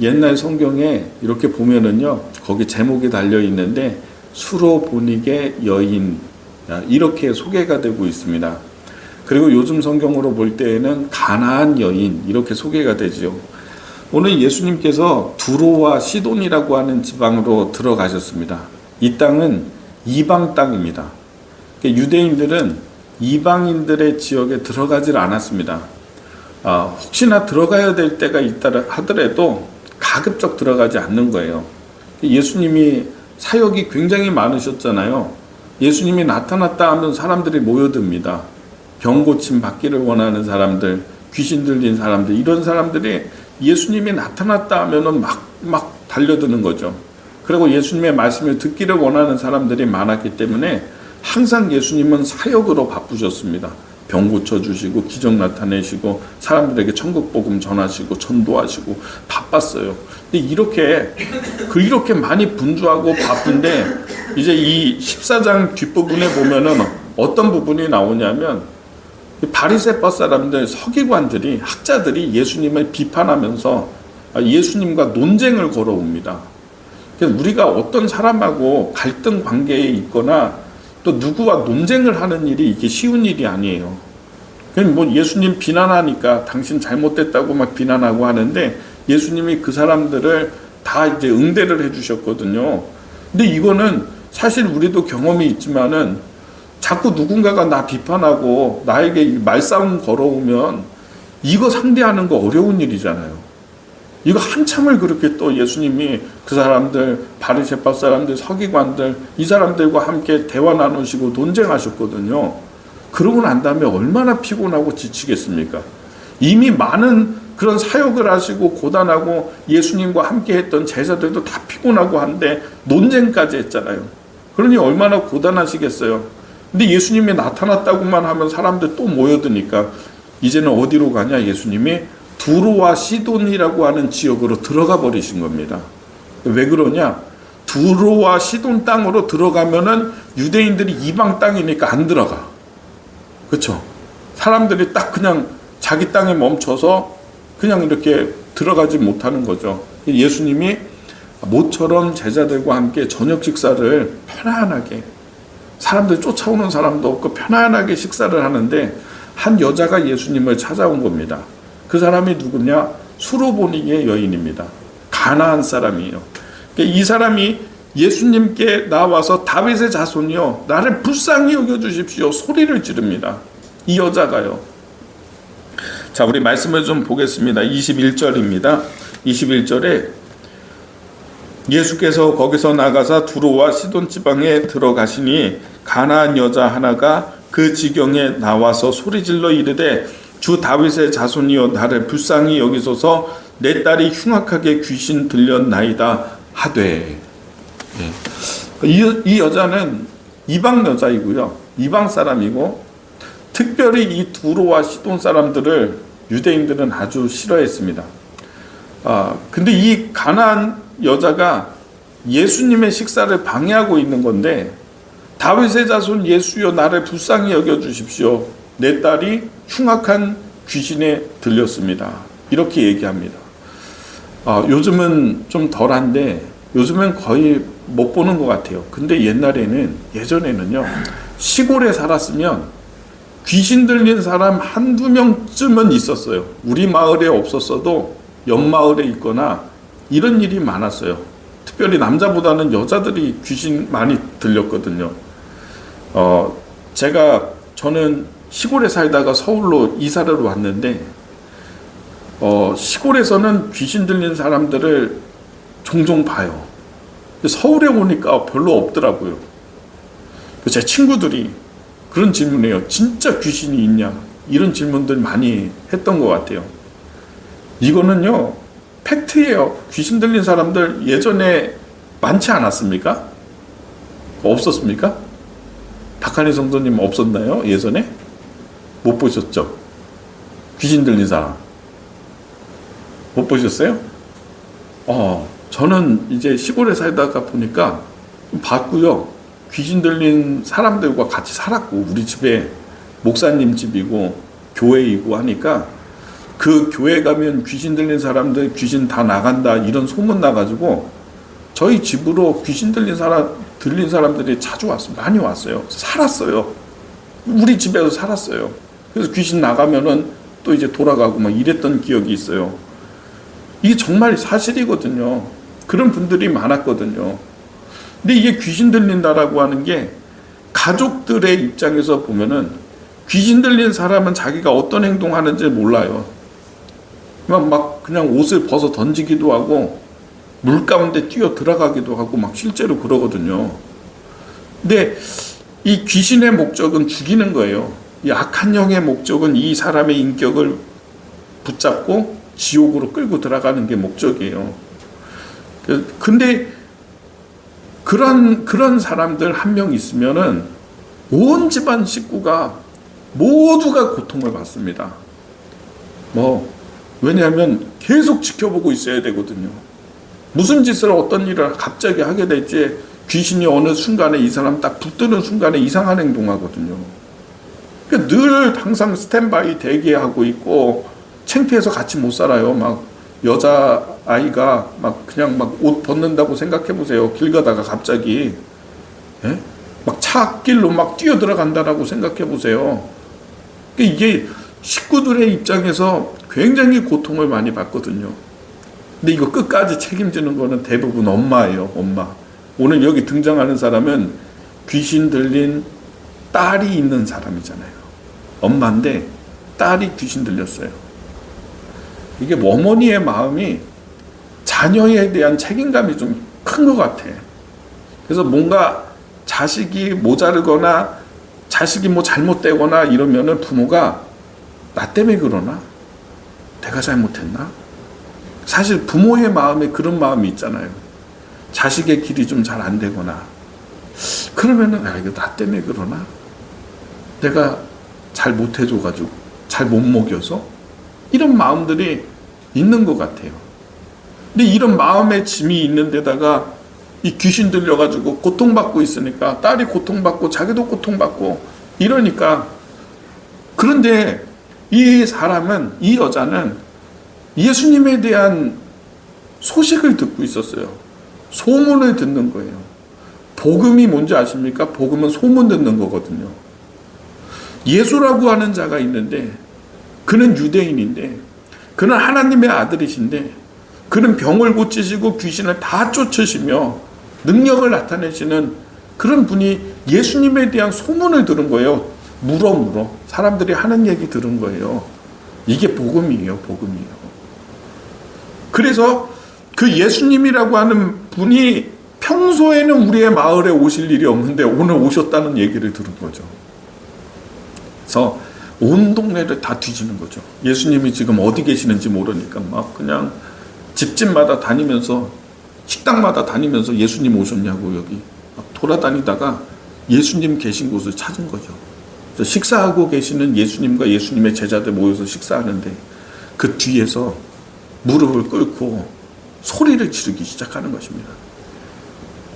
옛날 성경에 이렇게 보면은요, 거기 제목이 달려 있는데 수로보니게 여인, 이렇게 소개가 되고 있습니다. 그리고 요즘 성경으로 볼 때에는 가나안 여인, 이렇게 소개가 되죠. 오늘 예수님께서 두로와 시돈이라고 하는 지방으로 들어가셨습니다. 이 땅은 이방 땅입니다. 유대인들은 이방인들의 지역에 들어가질 않았습니다. 혹시나 들어가야 될 때가 있다 하더라도 가급적 들어가지 않는 거예요. 예수님이 사역이 굉장히 많으셨잖아요. 예수님이 나타났다 하면 사람들이 모여듭니다. 병 고침 받기를 원하는 사람들, 귀신 들린 사람들, 이런 사람들이 예수님이 나타났다 하면은 막 달려드는 거죠. 그리고 예수님의 말씀을 듣기를 원하는 사람들이 많았기 때문에 항상 예수님은 사역으로 바쁘셨습니다. 병 고쳐주시고 기적 나타내시고 사람들에게 천국 복음 전하시고 전도하시고 바빴어요. 근데 이렇게 많이 분주하고 바쁜데 이제 이 14장 뒷부분에 보면은 어떤 부분이 나오냐면 바리새파 사람들, 서기관들이, 학자들이 예수님을 비판하면서 예수님과 논쟁을 걸어옵니다. 우리가 어떤 사람하고 갈등 관계에 있거나 또 누구와 논쟁을 하는 일이 이게 쉬운 일이 아니에요. 뭐 예수님 비난하니까 당신 잘못됐다고 막 비난하고 하는데 예수님이 그 사람들을 다 이제 응대를 해주셨거든요. 근데 이거는 사실 우리도 경험이 있지만은 자꾸 누군가가 나 비판하고 나에게 말싸움 걸어오면 이거 상대하는 거 어려운 일이잖아요. 이거 한참을 그렇게 또 예수님이 그 사람들, 바리새파 사람들, 서기관들, 이 사람들과 함께 대화 나누시고 논쟁하셨거든요. 그러고 난 다음에 얼마나 피곤하고 지치겠습니까? 이미 많은 그런 사역을 하시고 고단하고 예수님과 함께 했던 제자들도 다 피곤하고 한데 논쟁까지 했잖아요. 그러니 얼마나 고단하시겠어요. 근데 예수님이 나타났다고만 하면 사람들 또 모여드니까 이제는 어디로 가냐? 예수님이 두로와 시돈이라고 하는 지역으로 들어가 버리신 겁니다. 왜 그러냐? 두로와 시돈 땅으로 들어가면은 유대인들이 이방 땅이니까 안 들어가. 그렇죠? 사람들이 딱 그냥 자기 땅에 멈춰서 그냥 이렇게 들어가지 못하는 거죠. 예수님이 모처럼 제자들과 함께 저녁 식사를 편안하게, 사람들 쫓아오는 사람도 없고 편안하게 식사를 하는데 한 여자가 예수님을 찾아온 겁니다. 그 사람이 누구냐? 수로보니게 여인입니다. 가나안 사람이에요. 이 사람이 예수님께 나와서 다윗의 자손이요, 나를 불쌍히 여겨주십시오 소리를 지릅니다. 이 여자가요. 자, 우리 말씀을 좀 보겠습니다. 21절입니다. 21절에 예수께서 거기서 나가사 두로와 시돈 지방에 들어가시니 가나안 여자 하나가 그 지경에 나와서 소리질러 이르되 주 다윗의 자손이여 나를 불쌍히 여기소서 내 딸이 흉악하게 귀신 들렸나이다 하되. 이 여자는 이방 여자이고요, 이방 사람이고 특별히 이 두로와 시돈 사람들을 유대인들은 아주 싫어했습니다. 근데 이 가나안 여자가 예수님의 식사를 방해하고 있는 건데 다윗의 자손 예수여 나를 불쌍히 여겨주십시오. 내 딸이 흉악한 귀신에 들렸습니다. 이렇게 얘기합니다. 요즘은 좀 덜한데 요즘은 거의 못 보는 것 같아요. 근데 예전에는요, 시골에 살았으면 귀신 들린 사람 한두 명쯤은 있었어요. 우리 마을에 없었어도 옆 마을에 있거나 이런 일이 많았어요. 특별히 남자보다는 여자들이 귀신 많이 들렸거든요. 저는 시골에 살다가 서울로 이사를 왔는데 시골에서는 귀신 들린 사람들을 종종 봐요. 서울에 오니까 별로 없더라고요. 제 친구들이 그런 질문이에요. 진짜 귀신이 있냐? 이런 질문들 많이 했던 것 같아요. 이거는요, 팩트예요. 귀신 들린 사람들 예전에 많지 않았습니까? 없었습니까? 박한희 성도님 없었나요? 예전에? 못 보셨죠? 귀신 들린 사람 못 보셨어요? 저는 이제 시골에 살다가 보니까 봤고요. 귀신 들린 사람들과 같이 살았고, 우리 집에 목사님 집이고 교회이고 하니까 그 교회 가면 귀신 들린 사람들 귀신 다 나간다 이런 소문 나가지고 저희 집으로 귀신 들린 사람들이 자주 왔어요. 많이 왔어요. 살았어요. 우리 집에서 살았어요. 그래서 귀신 나가면은 또 이제 돌아가고 막 이랬던 기억이 있어요. 이게 정말 사실이거든요. 그런 분들이 많았거든요. 근데 이게 귀신 들린다라고 하는 게 가족들의 입장에서 보면은 귀신 들린 사람은 자기가 어떤 행동하는지 몰라요. 막 그냥 옷을 벗어 던지기도 하고 물 가운데 뛰어 들어가기도 하고 막 실제로 그러거든요. 근데 이 귀신의 목적은 죽이는 거예요. 이 악한 영의 목적은 이 사람의 인격을 붙잡고 지옥으로 끌고 들어가는 게 목적이에요. 근데 그런 사람들 한 명 있으면은 온 집안 식구가 모두가 고통을 받습니다. 왜냐하면 계속 지켜보고 있어야 되거든요. 무슨 짓을 어떤 일을 갑자기 하게 될지 귀신이 어느 순간에 이 사람 딱 붙드는 순간에 이상한 행동하거든요. 그러니까 늘 항상 스탠바이 대기하고 있고 창피해서 같이 못 살아요. 막 여자 아이가 막 그냥 막 옷 벗는다고 생각해 보세요. 길 가다가 갑자기 막 차길로 막 뛰어 들어간다라고 생각해 보세요. 그러니까 이게 식구들의 입장에서 굉장히 고통을 많이 받거든요. 근데 이거 끝까지 책임지는 거는 대부분 엄마예요. 엄마. 오늘 여기 등장하는 사람은 귀신 들린 딸이 있는 사람이잖아요. 엄마인데 딸이 귀신 들렸어요. 이게 어머니의 마음이 자녀에 대한 책임감이 좀 큰 것 같아. 그래서 뭔가 자식이 모자르거나 자식이 뭐 잘못되거나 이러면은 부모가 나 때문에 그러나? 내가 잘못했나? 사실 부모의 마음에 그런 마음이 있잖아요. 자식의 길이 좀 잘 안 되거나 그러면은 이거 나 때문에 그러나? 내가 잘 못해줘가지고 잘 못 먹여서? 이런 마음들이 있는 것 같아요. 근데 이런 마음의 짐이 있는 데다가 이 귀신 들려가지고 고통받고 있으니까 딸이 고통받고 자기도 고통받고 이러니까 그런데 이 사람은 이 여자는 예수님에 대한 소식을 듣고 있었어요. 소문을 듣는 거예요. 복음이 뭔지 아십니까? 복음은 소문 듣는 거거든요. 예수라고 하는 자가 있는데 그는 유대인인데 그는 하나님의 아들이신데 그는 병을 고치시고 귀신을 다 쫓으시며 능력을 나타내시는 그런 분이 예수님에 대한 소문을 들은 거예요. 물어 사람들이 하는 얘기 들은 거예요. 이게 복음이에요. 복음이에요. 그래서 그 예수님이라고 하는 분이 평소에는 우리의 마을에 오실 일이 없는데 오늘 오셨다는 얘기를 들은 거죠. 그래서 온 동네를 다 뒤지는 거죠. 예수님이 지금 어디 계시는지 모르니까 막 그냥 집집마다 다니면서 식당마다 다니면서 예수님 오셨냐고 여기 막 돌아다니다가 예수님 계신 곳을 찾은 거죠. 그래서 식사하고 계시는 예수님과 예수님의 제자들 모여서 식사하는데 그 뒤에서 무릎을 꿇고 소리를 지르기 시작하는 것입니다.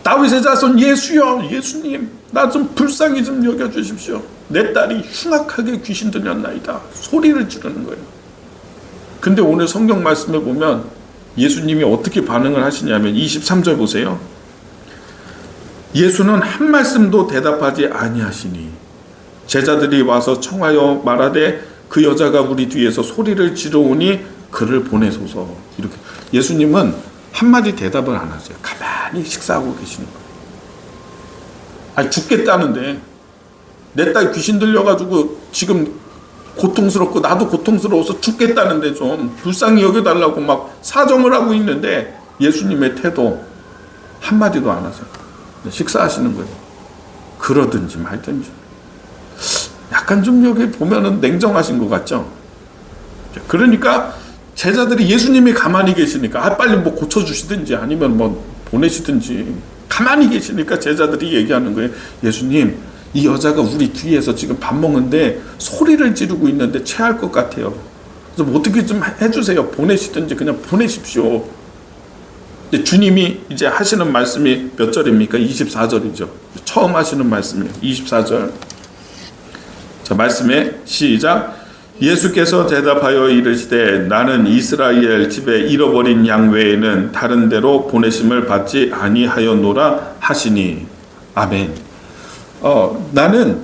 다윗의 자손 예수여, 예수님 나 좀 불쌍히 좀 여겨주십시오. 내 딸이 흉악하게 귀신 들렸나이다. 소리를 지르는 거예요. 근데 오늘 성경 말씀에 보면 예수님이 어떻게 반응을 하시냐면 23절 보세요. 예수는 한 말씀도 대답하지 아니하시니 제자들이 와서 청하여 말하되 그 여자가 우리 뒤에서 소리를 지르오니 그를 보내소서. 이렇게 예수님은 한마디 대답을 안 하세요. 가만히 식사하고 계시는 거예요. 죽겠다는데 내 딸 귀신 들려가지고 지금 고통스럽고 나도 고통스러워서 죽겠다는데 좀 불쌍히 여겨달라고 막 사정을 하고 있는데 예수님의 태도 한마디도 안 하세요. 식사하시는 거예요. 그러든지 말든지. 약간 좀 여기 보면은 냉정하신 것 같죠? 그러니까 제자들이 예수님이 가만히 계시니까 빨리 뭐 고쳐주시든지 아니면 뭐 보내시든지 가만히 계시니까 제자들이 얘기하는 거예요. 예수님 이 여자가 우리 뒤에서 지금 밥 먹는데 소리를 지르고 있는데 체할 것 같아요. 그래서 뭐 어떻게 좀 해주세요. 보내시든지 그냥 보내십시오. 주님이 이제 하시는 말씀이 몇 절입니까? 24절이죠. 처음 하시는 말씀이에요. 24절. 자, 말씀에 시작. 예수께서 대답하여 이르시되 나는 이스라엘 집에 잃어버린 양 외에는 다른 데로 보내심을 받지 아니하였노라 하시니. 아멘. 나는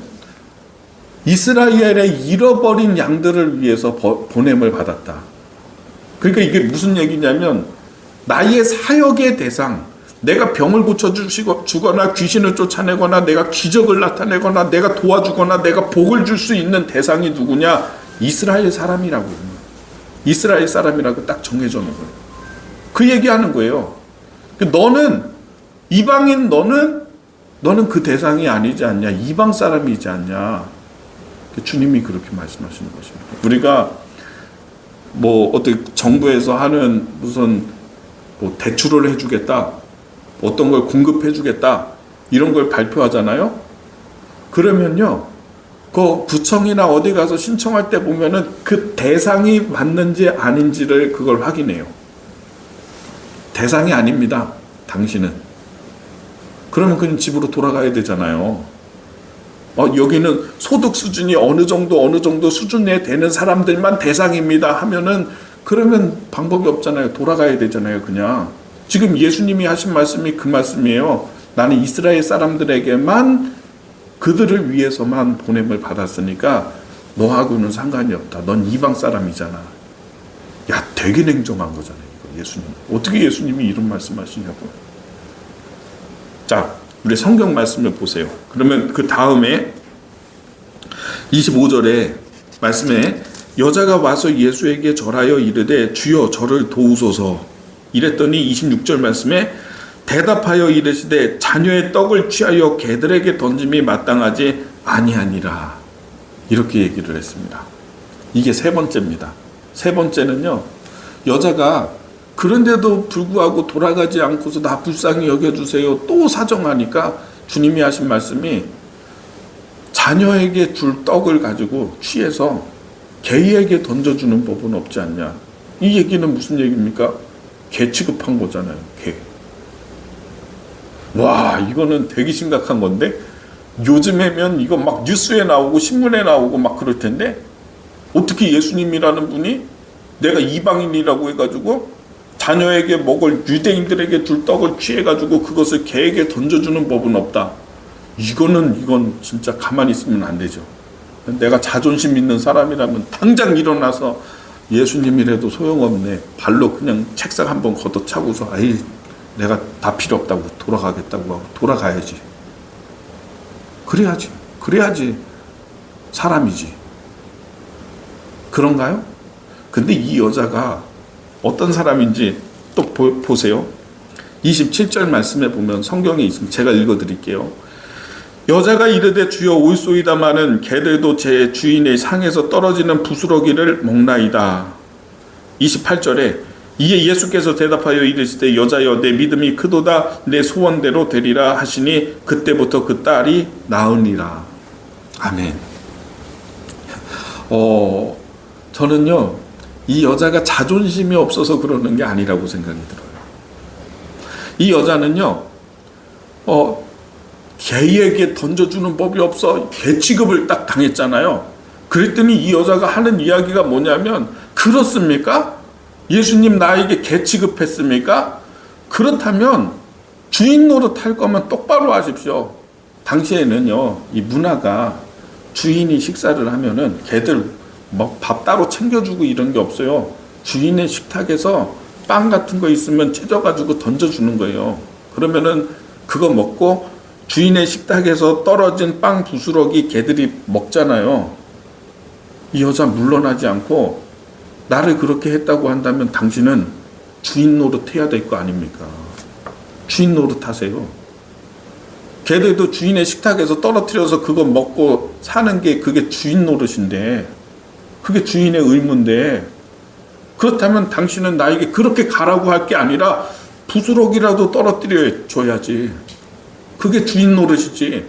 이스라엘의 잃어버린 양들을 위해서 보냄을 받았다. 그러니까 이게 무슨 얘기냐면 나의 사역의 대상, 내가 병을 고쳐주거나 귀신을 쫓아내거나 내가 기적을 나타내거나 내가 도와주거나 내가 복을 줄 수 있는 대상이 누구냐? 이스라엘 사람이라고. 이스라엘 사람이라고 딱 정해져 놓은 거예요. 그 얘기하는 거예요. 너는 이방인, 너는 그 대상이 아니지 않냐? 이방 사람이지 않냐? 주님이 그렇게 말씀하시는 것입니다. 우리가 뭐 어떻게 정부에서 하는 무슨 뭐 대출을 해주겠다, 어떤 걸 공급해주겠다 이런 걸 발표하잖아요. 그러면요, 그 구청이나 어디 가서 신청할 때 보면은 그 대상이 맞는지 아닌지를 그걸 확인해요. 대상이 아닙니다, 당신은. 그러면 그냥 집으로 돌아가야 되잖아요. 여기는 소득 수준이 어느 정도 수준에 되는 사람들만 대상입니다 하면은 그러면 방법이 없잖아요. 돌아가야 되잖아요, 그냥. 지금 예수님이 하신 말씀이 그 말씀이에요. 나는 이스라엘 사람들에게만, 그들을 위해서만 보냄을 받았으니까 너하고는 상관이 없다. 넌 이방 사람이잖아. 야, 되게 냉정한 거잖아요, 이거 예수님. 어떻게 예수님이 이런 말씀하시냐고. 자, 우리 성경 말씀을 보세요. 그러면 그 다음에 25절에 말씀에 여자가 와서 예수에게 절하여 이르되 주여 저를 도우소서 이랬더니 26절 말씀에 대답하여 이르시되 자녀의 떡을 취하여 개들에게 던짐이 마땅하지 아니하니라. 이렇게 얘기를 했습니다. 이게 세 번째입니다. 세 번째는요, 여자가 그런데도 불구하고 돌아가지 않고서 나 불쌍히 여겨주세요 또 사정하니까 주님이 하신 말씀이 자녀에게 줄 떡을 가지고 취해서 개에게 던져주는 법은 없지 않냐. 이 얘기는 무슨 얘기입니까? 개 취급한 거잖아요. 개. 와, 이거는 되게 심각한 건데 요즘에면 이거 막 뉴스에 나오고 신문에 나오고 막 그럴 텐데 어떻게 예수님이라는 분이 내가 이방인이라고 해가지고 자녀에게 먹을 유대인들에게 줄 떡을 취해가지고 그것을 개에게 던져주는 법은 없다. 이건 진짜 가만히 있으면 안 되죠. 내가 자존심 있는 사람이라면 당장 일어나서 예수님이라도 소용없네. 발로 그냥 책상 한번 걷어차고서 아이 내가 다 필요 없다고 돌아가겠다고 하고 돌아가야지. 그래야지 사람이지. 그런가요? 근데 이 여자가 어떤 사람인지 또 보세요. 27절 말씀에 보면 성경에 있습니다. 제가 읽어드릴게요. 여자가 이르되 주여 올소이다마는 개들도 제 주인의 상에서 떨어지는 부스러기를 먹나이다. 28절에 이에 예수께서 대답하여 이르시되 여자여 내 믿음이 크도다 내 소원대로 되리라 하시니 그때부터 그 딸이 나으니라. 아멘. 저는요 이 여자가 자존심이 없어서 그러는 게 아니라고 생각이 들어요. 이 여자는요 개에게 던져주는 법이 없어 개 취급을 딱 당했잖아요. 그랬더니 이 여자가 하는 이야기가 뭐냐면 그렇습니까? 예수님 나에게 개 취급했습니까? 그렇다면 주인 노릇할 거면 똑바로 하십시오. 당시에는요 이 문화가 주인이 식사를 하면은 개들 뭐 밥 따로 챙겨주고 이런 게 없어요. 주인의 식탁에서 빵 같은 거 있으면 찢어가지고 던져주는 거예요. 그러면은 그거 먹고 주인의 식탁에서 떨어진 빵 부스러기 개들이 먹잖아요. 이 여자 물러나지 않고 나를 그렇게 했다고 한다면 당신은 주인 노릇 해야 될 거 아닙니까? 주인 노릇 하세요. 개들도 주인의 식탁에서 떨어뜨려서 그거 먹고 사는 게 그게 주인 노릇인데, 그게 주인의 의무인데, 그렇다면 당신은 나에게 그렇게 가라고 할 게 아니라 부스러기라도 떨어뜨려 줘야지. 그게 주인 노릇이지.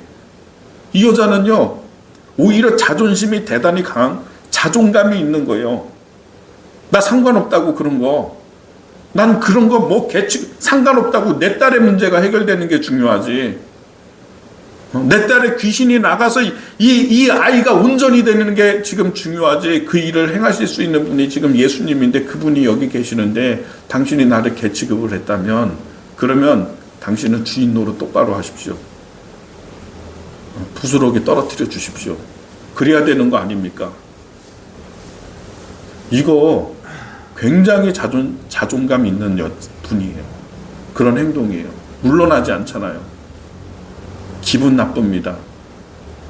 이 여자는요 오히려 자존심이 대단히 강한 자존감이 있는 거예요. 나 상관없다고 그런 거. 난 그런 거 뭐 상관없다고 내 딸의 문제가 해결되는 게 중요하지. 내 딸의 귀신이 나가서 이 아이가 온전히 되는 게 지금 중요하지. 그 일을 행하실 수 있는 분이 지금 예수님인데 그분이 여기 계시는데 당신이 나를 개취급을 했다면 그러면 당신은 주인 노릇 똑바로 하십시오. 부스러기 떨어뜨려 주십시오. 그래야 되는 거 아닙니까? 이거 굉장히 자존감 있는 분이에요. 그런 행동이에요. 물러나지 않잖아요. 기분 나쁩니다.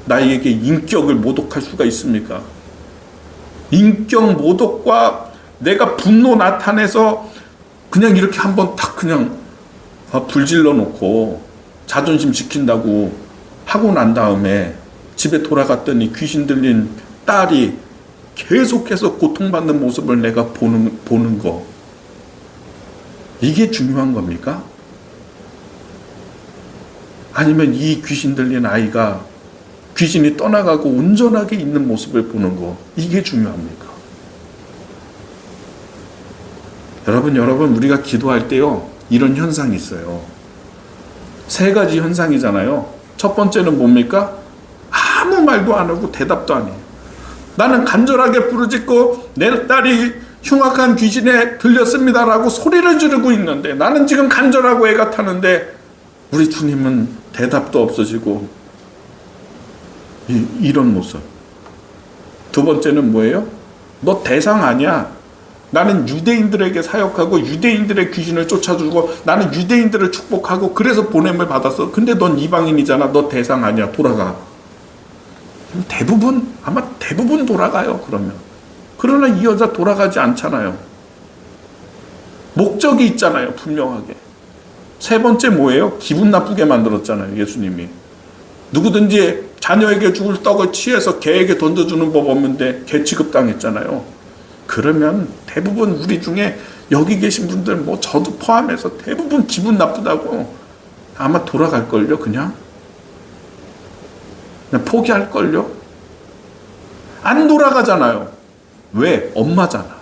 나에게 인격을 모독할 수가 있습니까? 인격 모독과 내가 분노 나타내서 그냥 이렇게 한번 탁 그냥 불질러 놓고 자존심 지킨다고 하고 난 다음에 집에 돌아갔더니 귀신 들린 딸이 계속해서 고통받는 모습을 내가 보는 거, 이게 중요한 겁니까? 아니면 이 귀신 들린 아이가 귀신이 떠나가고 온전하게 있는 모습을 보는 거, 이게 중요합니까? 여러분 우리가 기도할 때요, 이런 현상이 있어요. 세 가지 현상이잖아요. 첫 번째는 뭡니까? 아무 말도 안 하고 대답도 안 해요. 나는 간절하게 부르짖고 내 딸이 흉악한 귀신에 들렸습니다라고 소리를 지르고 있는데, 나는 지금 간절하고 애가 타는데 우리 주님은 대답도 없어지고 이런 모습. 두 번째는 뭐예요? 너 대상 아니야. 나는 유대인들에게 사역하고 유대인들의 귀신을 쫓아주고 나는 유대인들을 축복하고 그래서 보냄을 받았어. 근데 넌 이방인이잖아. 너 대상 아니야. 돌아가. 아마 대부분 돌아가요. 그러나 이 여자 돌아가지 않잖아요. 목적이 있잖아요. 분명하게. 세 번째 뭐예요? 기분 나쁘게 만들었잖아요. 예수님이. 누구든지 자녀에게 죽을 떡을 취해서 개에게 던져주는 법 없는데 개 취급당했잖아요. 그러면 대부분 우리 중에 여기 계신 분들, 뭐 저도 포함해서 대부분 기분 나쁘다고 아마 돌아갈걸요. 그냥 포기할걸요. 안 돌아가잖아요. 왜? 엄마잖아.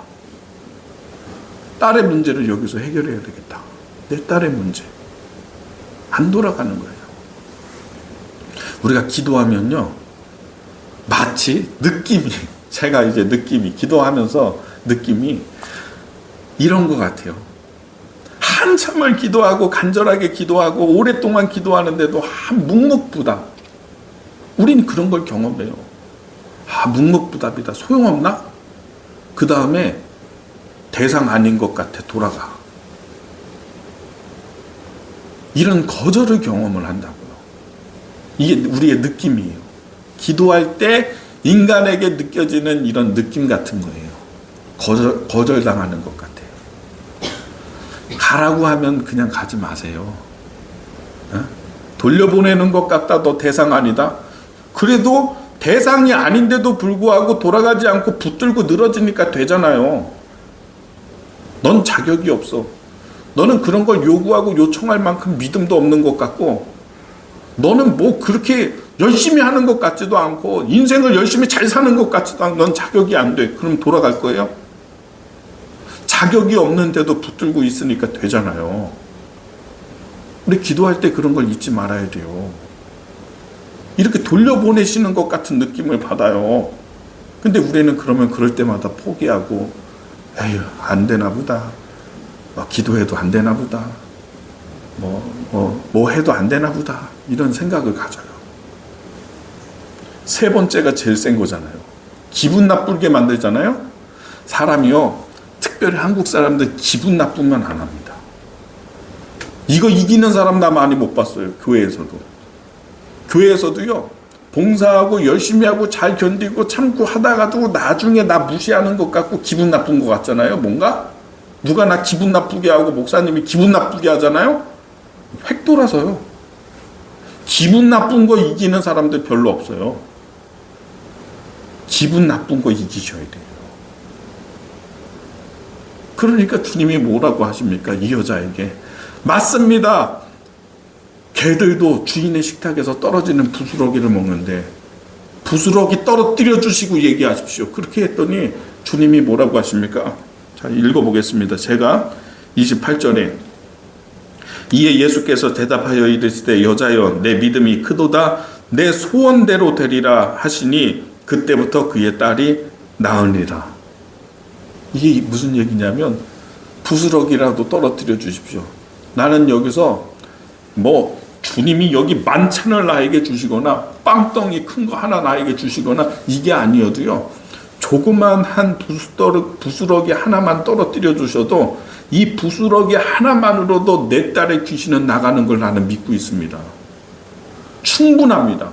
딸의 문제를 여기서 해결해야 되겠다. 내 딸의 문제. 안 돌아가는 거예요. 우리가 기도하면요, 마치 제가 이제 기도하면서 느낌이 이런 것 같아요. 한참을 기도하고 간절하게 기도하고 오랫동안 기도하는데도 묵묵부답. 우린 그런 걸 경험해요. 묵묵부답이다. 소용없나? 그 다음에 대상 아닌 것 같아. 돌아가. 이런 거절을 경험을 한다고요. 이게 우리의 느낌이에요. 기도할 때 인간에게 느껴지는 이런 느낌 같은 거예요. 거절당하는 것 같아요. 가라고 하면 그냥 가지 마세요. 돌려보내는 것 같다. 너 대상 아니다. 그래도 대상이 아닌데도 불구하고 돌아가지 않고 붙들고 늘어지니까 되잖아요. 넌 자격이 없어. 너는 그런 걸 요구하고 요청할 만큼 믿음도 없는 것 같고, 너는 뭐 그렇게 열심히 하는 것 같지도 않고 인생을 열심히 잘 사는 것 같지도 않고 넌 자격이 안 돼. 그럼 돌아갈 거예요? 자격이 없는데도 붙들고 있으니까 되잖아요. 우리 기도할 때 그런 걸 잊지 말아야 돼요. 이렇게 돌려보내시는 것 같은 느낌을 받아요. 근데 우리는 그러면 그럴 때마다 포기하고, 에휴, 안 되나 보다. 기도해도 안 되나 보다. 뭐 해도 안 되나 보다. 이런 생각을 가져요. 세 번째가 제일 센 거잖아요. 기분 나쁘게 만들잖아요. 사람이요, 특별히 한국 사람들 기분 나쁘면 안 합니다. 이거 이기는 사람 나 많이 못 봤어요. 교회에서도요, 봉사하고 열심히 하고 잘 견디고 참고 하다가도 나중에 나 무시하는 것 같고 기분 나쁜 것 같잖아요. 뭔가 누가 나 기분 나쁘게 하고 목사님이 기분 나쁘게 하잖아요. 획 돌아서요. 기분 나쁜 거 이기는 사람들 별로 없어요. 기분 나쁜 거 이기셔야 돼요. 그러니까 주님이 뭐라고 하십니까? 이 여자에게. 맞습니다. 개들도 주인의 식탁에서 떨어지는 부스러기를 먹는데 부스러기 떨어뜨려 주시고 얘기하십시오. 그렇게 했더니 주님이 뭐라고 하십니까? 자, 읽어보겠습니다. 제가 28절에 이에 예수께서 대답하여 이르시되 여자여 내 믿음이 크도다 내 소원대로 되리라 하시니 그때부터 그의 딸이 나으니라. 이게 무슨 얘기냐면 부스러기라도 떨어뜨려 주십시오. 나는 여기서 뭐 주님이 여기 만찬을 나에게 주시거나 빵덩이 큰 거 하나 나에게 주시거나 이게 아니어도요, 조그만 한 부스러기 하나만 떨어뜨려 주셔도 이 부스러기 하나만으로도 내 딸의 귀신은 나가는 걸 나는 믿고 있습니다. 충분합니다.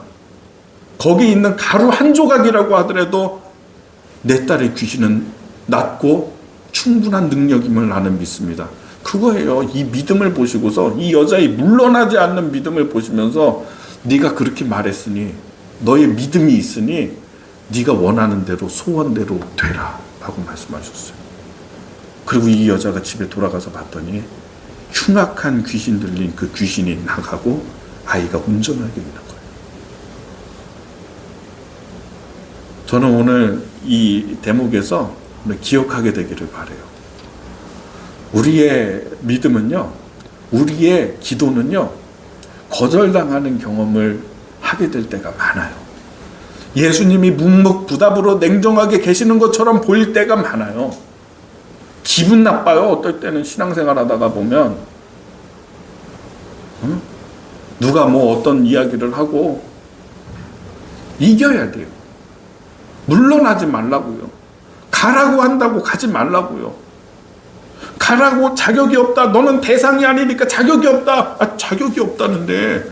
거기 있는 가루 한 조각이라고 하더라도 내 딸의 귀신은 낫고 충분한 능력임을 나는 믿습니다. 그거예요. 이 믿음을 보시고서 이 여자의 물러나지 않는 믿음을 보시면서 네가 그렇게 말했으니 너의 믿음이 있으니 네가 원하는 대로 소원대로 되라 라고 말씀하셨어요. 그리고 이 여자가 집에 돌아가서 봤더니 흉악한 귀신 들린 그 귀신이 나가고 아이가 온전하게 있는 거예요. 저는 오늘 이 대목에서 기억하게 되기를 바라요. 우리의 믿음은요, 우리의 기도는요, 거절당하는 경험을 하게 될 때가 많아요. 예수님이 묵묵부답으로 냉정하게 계시는 것처럼 보일 때가 많아요. 기분 나빠요. 어떨 때는 신앙생활 하다가 보면 누가 뭐 어떤 이야기를 하고 이겨야 돼요. 물러나지 말라고요. 가라고 한다고 가지 말라고요. 가라고 자격이 없다. 너는 대상이 아니니까 자격이 없다. 아, 자격이 없다는데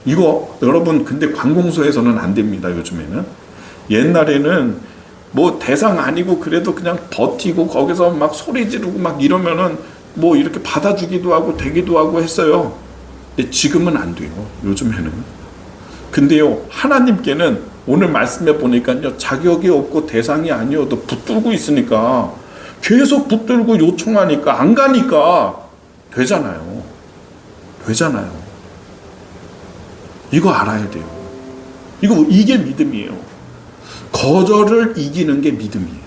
이거 여러분 근데 관공서에서는 안 됩니다. 요즘에는. 옛날에는 뭐 대상 아니고 그래도 그냥 버티고 거기서 막 소리 지르고 막 이러면은 뭐 이렇게 받아주기도 하고 되기도 하고 했어요. 근데 지금은 안 돼요. 요즘에는. 근데요, 하나님께는 오늘 말씀해 보니까요, 자격이 없고 대상이 아니어도 붙들고 있으니까 계속 붙들고 요청하니까 안 가니까 되잖아요. 이거 알아야 돼요. 이게 믿음이에요. 거절을 이기는 게 믿음이에요.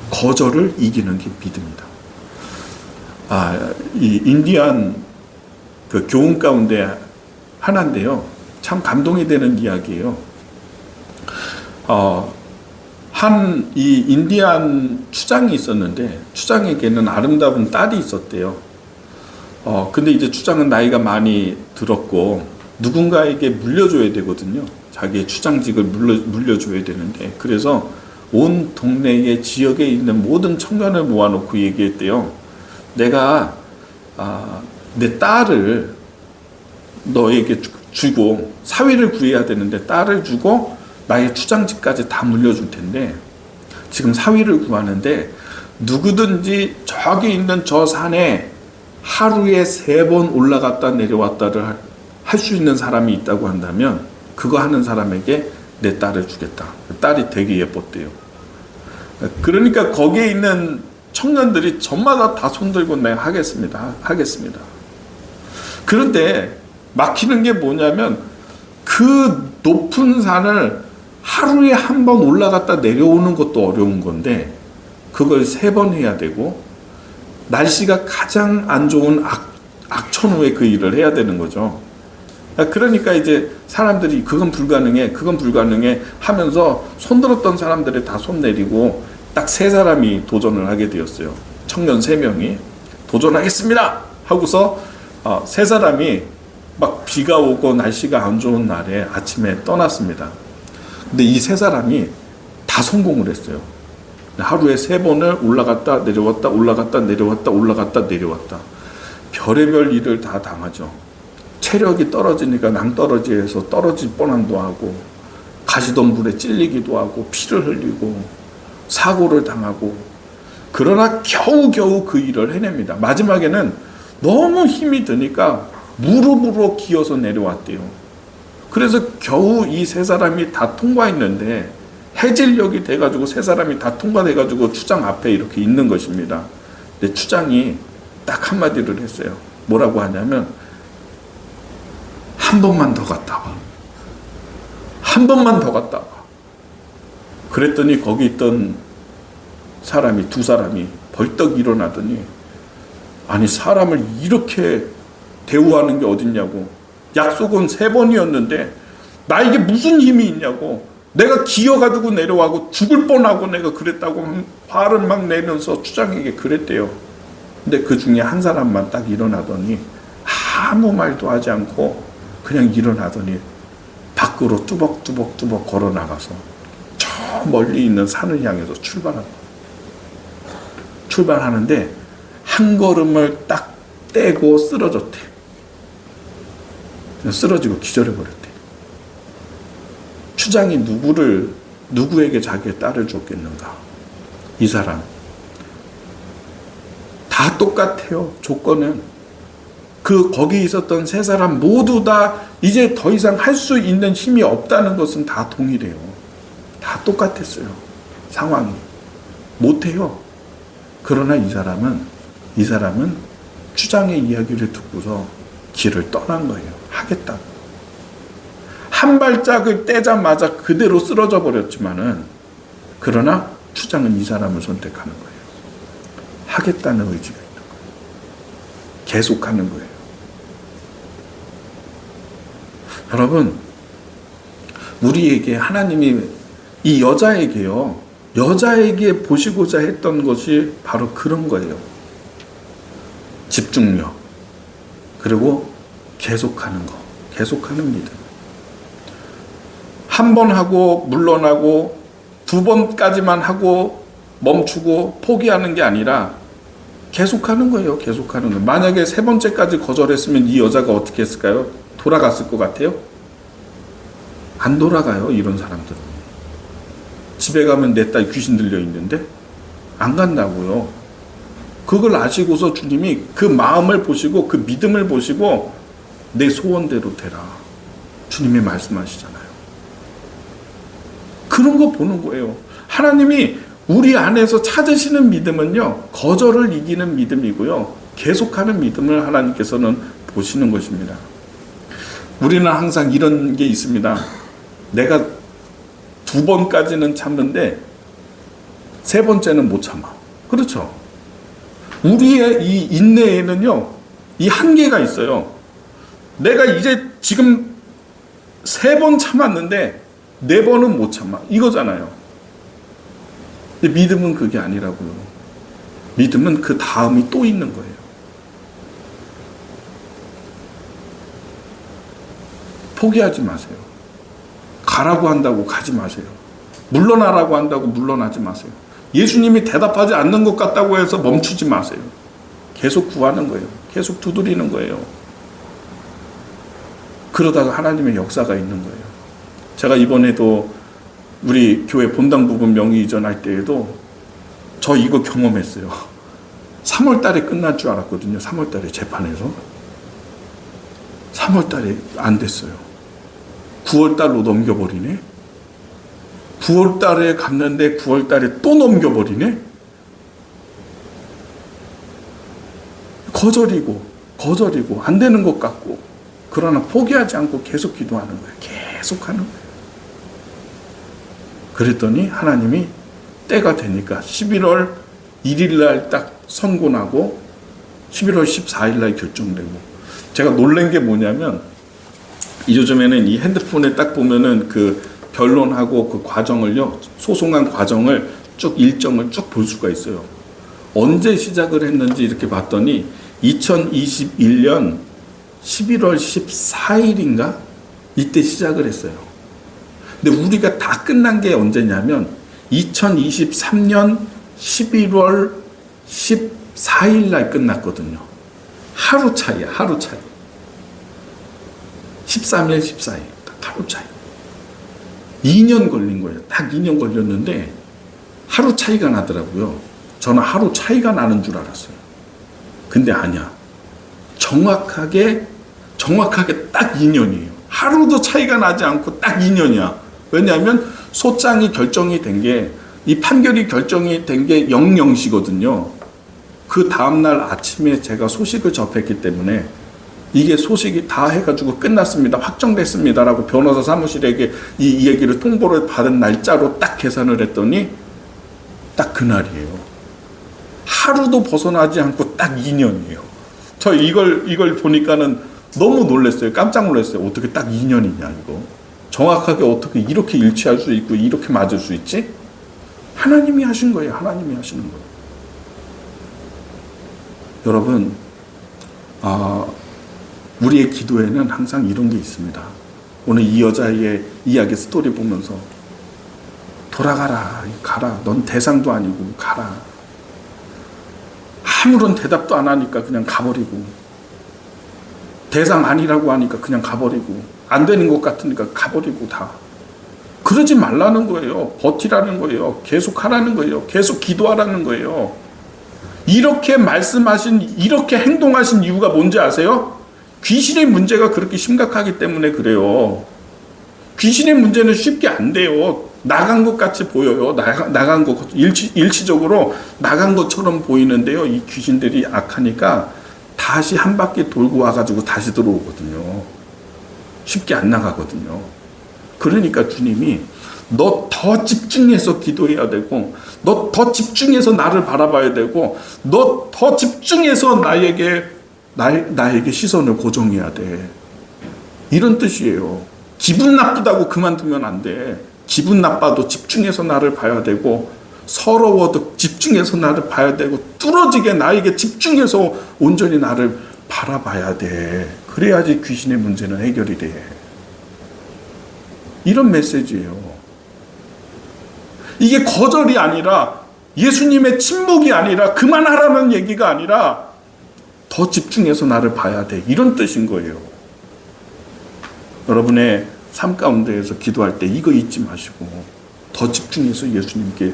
거절을 이기는 게 믿음이다. 이 인디안 그 교훈 가운데 하나인데요. 참 감동이 되는 이야기예요. 이 인디안 추장이 있었는데 추장에게는 아름다운 딸이 있었대요. 근데 이제 추장은 나이가 많이 들었고 누군가에게 물려줘야 되거든요. 자기의 추장직을 물려줘야 되는데 그래서 온 동네의 지역에 있는 모든 청년을 모아놓고 얘기했대요. 내가 내 딸을 너에게 주고 사위를 구해야 되는데 딸을 주고 나의 추장직까지 다 물려줄 텐데 지금 사위를 구하는데 누구든지 저기 있는 저 산에 하루에 3번 올라갔다 내려왔다를 할 수 있는 사람이 있다고 한다면 그거 하는 사람에게 내 딸을 주겠다. 딸이 되게 예뻤대요. 그러니까 거기에 있는 청년들이 저마다 다 손들고 내가 하겠습니다. 그런데 막히는 게 뭐냐면 그 높은 산을 하루에 한 번 올라갔다 내려오는 것도 어려운 건데 그걸 3번 해야 되고 날씨가 가장 안 좋은 악천후에 그 일을 해야 되는 거죠. 그러니까 이제 사람들이 그건 불가능해 하면서 손들었던 사람들이 다 손 내리고 딱 3사람이 도전을 하게 되었어요. 청년 3명이 도전하겠습니다 하고서 3사람이 막 비가 오고 날씨가 안 좋은 날에 아침에 떠났습니다. 근데 이 3사람이 다 성공을 했어요. 하루에 3번을 올라갔다 내려왔다 올라갔다 내려왔다 올라갔다 내려왔다. 별의별 일을 다 당하죠. 체력이 떨어지니까 낭떠러지에서 떨어질 뻔함도 하고 가시던 불에 찔리기도 하고 피를 흘리고 사고를 당하고 그러나 겨우겨우 그 일을 해냅니다. 마지막에는 너무 힘이 드니까 무릎으로 기어서 내려왔대요. 그래서 겨우 이 3사람이 다 통과했는데 해질녘이 돼가지고 3사람이 다 통과돼가지고 추장 앞에 이렇게 있는 것입니다. 근데 추장이 딱 한마디를 했어요. 뭐라고 하냐면 한 번만 더 갔다 와. 한 번만 더 갔다 와. 그랬더니 거기 있던 사람이 2사람이 벌떡 일어나더니 아니 사람을 이렇게 대우하는 게 어딨냐고. 약속은 3번이었는데 나에게 무슨 힘이 있냐고. 내가 기어가지고 내려가고 죽을 뻔하고 내가 그랬다고 화를 막 내면서 추장에게 그랬대요. 근데 그 중에 한 사람만 딱 일어나더니 아무 말도 하지 않고 그냥 일어나더니 밖으로 뚜벅뚜벅 걸어 나가서 저 멀리 있는 산을 향해서 출발하는데 한 걸음을 딱 떼고 쓰러졌대. 쓰러지고 기절해버렸대. 추장이 누구에게 자기의 딸을 줬겠는가? 이 사람. 다 똑같아요. 조건은. 거기 있었던 3사람 모두 다 이제 더 이상 할 수 있는 힘이 없다는 것은 다 동일해요. 다 똑같았어요. 상황이. 못해요. 그러나 이 사람은 추장의 이야기를 듣고서 길을 떠난 거예요. 하겠다고. 한 발짝을 떼자마자 그대로 쓰러져 버렸지만은, 그러나 추장은 이 사람을 선택하는 거예요. 하겠다는 의지가 있는 거예요. 계속하는 거예요. 여러분, 우리에게 하나님이 이 여자에게 보시고자 했던 것이 바로 그런 거예요. 집중력, 그리고 계속하는 거, 계속하는 믿음. 한 번 하고 물러나고 2번까지만 하고 멈추고 포기하는 게 아니라 계속하는 거예요. 계속하는 거예요. 만약에 3번째까지 거절했으면 이 여자가 어떻게 했을까요? 돌아갔을 것 같아요? 안 돌아가요. 이런 사람들은. 집에 가면 내 딸 귀신 들려 있는데 안 간다고요. 그걸 아시고서 주님이 그 마음을 보시고 그 믿음을 보시고 내 소원대로 되라. 주님이 말씀하시잖아요. 그런 거 보는 거예요. 하나님이 우리 안에서 찾으시는 믿음은요, 거절을 이기는 믿음이고요, 계속하는 믿음을 하나님께서는 보시는 것입니다. 우리는 항상 이런 게 있습니다. 내가 2번까지는 참는데 3번째는 못 참아. 그렇죠? 우리의 이 인내에는요, 이 한계가 있어요. 내가 이제 지금 3번 참았는데 4번은 못 참아. 이거잖아요. 근데 믿음은 그게 아니라고요. 믿음은 그 다음이 또 있는 거예요. 포기하지 마세요. 가라고 한다고 가지 마세요. 물러나라고 한다고 물러나지 마세요. 예수님이 대답하지 않는 것 같다고 해서 멈추지 마세요. 계속 구하는 거예요. 계속 두드리는 거예요. 그러다가 하나님의 역사가 있는 거예요. 제가 이번에도 우리 교회 본당 부분 명의 이전할 때에도 저 이거 경험했어요. 3월 달에 끝날 줄 알았거든요. 3월 달에 재판에서. 3월 달에 안 됐어요. 9월 달로 넘겨버리네. 9월 달에 갔는데 9월 달에 또 넘겨버리네. 거절이고 안 되는 것 같고, 그러나 포기하지 않고 계속 기도하는 거예요. 계속 하는 거예요. 그랬더니 하나님이 때가 되니까 11월 1일 날 딱 선고나고 11월 14일 날 결정되고, 제가 놀란 게 뭐냐면, 요즘에는 이 핸드폰에 딱 보면은 그 변론하고 그 과정을요, 소송한 과정을 쭉 일정을 쭉 볼 수가 있어요. 언제 시작을 했는지 이렇게 봤더니 2021년 11월 14일인가? 이때 시작을 했어요. 근데 우리가 다 끝난 게 언제냐면 2023년 11월 14일 날 끝났거든요. 하루 차이야, 하루 차이. 13일, 14일. 딱 하루 차이. 2년 걸린 거예요. 딱 2년 걸렸는데 하루 차이가 나더라고요. 저는 하루 차이가 나는 줄 알았어요. 근데 아니야. 정확하게 딱 2년이에요. 하루도 차이가 나지 않고 딱 2년이야. 왜냐하면 소장이 결정이 된 게, 이 판결이 결정이 된 게 00시거든요. 그 다음날 아침에 제가 소식을 접했기 때문에 이게 소식이 다 해가지고 끝났습니다, 확정됐습니다라고 변호사 사무실에게 이 얘기를 통보를 받은 날짜로 딱 계산을 했더니 딱 그날이에요. 하루도 벗어나지 않고 딱 2년이에요. 저 이걸 보니까는 너무 놀랐어요. 깜짝 놀랐어요. 어떻게 딱 2년이냐 이거. 정확하게 어떻게 이렇게 일치할 수 있고 이렇게 맞을 수 있지? 하나님이 하신 거예요. 하나님이 하시는 거예요. 여러분, 우리의 기도에는 항상 이런 게 있습니다. 오늘 이 여자의 이야기 스토리 보면서 돌아가라, 가라. 넌 대상도 아니고 가라. 아무런 대답도 안 하니까 그냥 가버리고, 대상 아니라고 하니까 그냥 가버리고, 안 되는 것 같으니까 가버리고 다. 그러지 말라는 거예요. 버티라는 거예요. 계속 하라는 거예요. 계속 기도하라는 거예요. 이렇게 말씀하신, 이렇게 행동하신 이유가 뭔지 아세요? 귀신의 문제가 그렇게 심각하기 때문에 그래요. 귀신의 문제는 쉽게 안 돼요. 나간 것 같이 보여요. 나간 것, 일시적으로 나간 것처럼 보이는데요. 이 귀신들이 악하니까 다시 한 바퀴 돌고 와가지고 다시 들어오거든요. 쉽게 안 나가거든요. 그러니까 주님이 너 더 집중해서 기도해야 되고, 너 더 집중해서 나를 바라봐야 되고, 너 더 집중해서 나에게 시선을 고정해야 돼. 이런 뜻이에요. 기분 나쁘다고 그만두면 안 돼. 기분 나빠도 집중해서 나를 봐야 되고, 서러워도 집중해서 나를 봐야 되고, 뚫어지게 나에게 집중해서 온전히 나를 바라봐야 돼. 그래야지 귀신의 문제는 해결이 돼. 이런 메시지예요. 이게 거절이 아니라, 예수님의 침묵이 아니라, 그만하라는 얘기가 아니라 더 집중해서 나를 봐야 돼. 이런 뜻인 거예요. 여러분의 삶 가운데에서 기도할 때 이거 잊지 마시고 더 집중해서 예수님께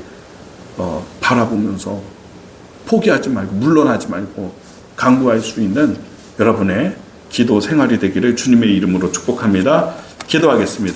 바라보면서 포기하지 말고 물러나지 말고 강구할 수 있는 여러분의 기도 생활이 되기를 주님의 이름으로 축복합니다. 기도하겠습니다.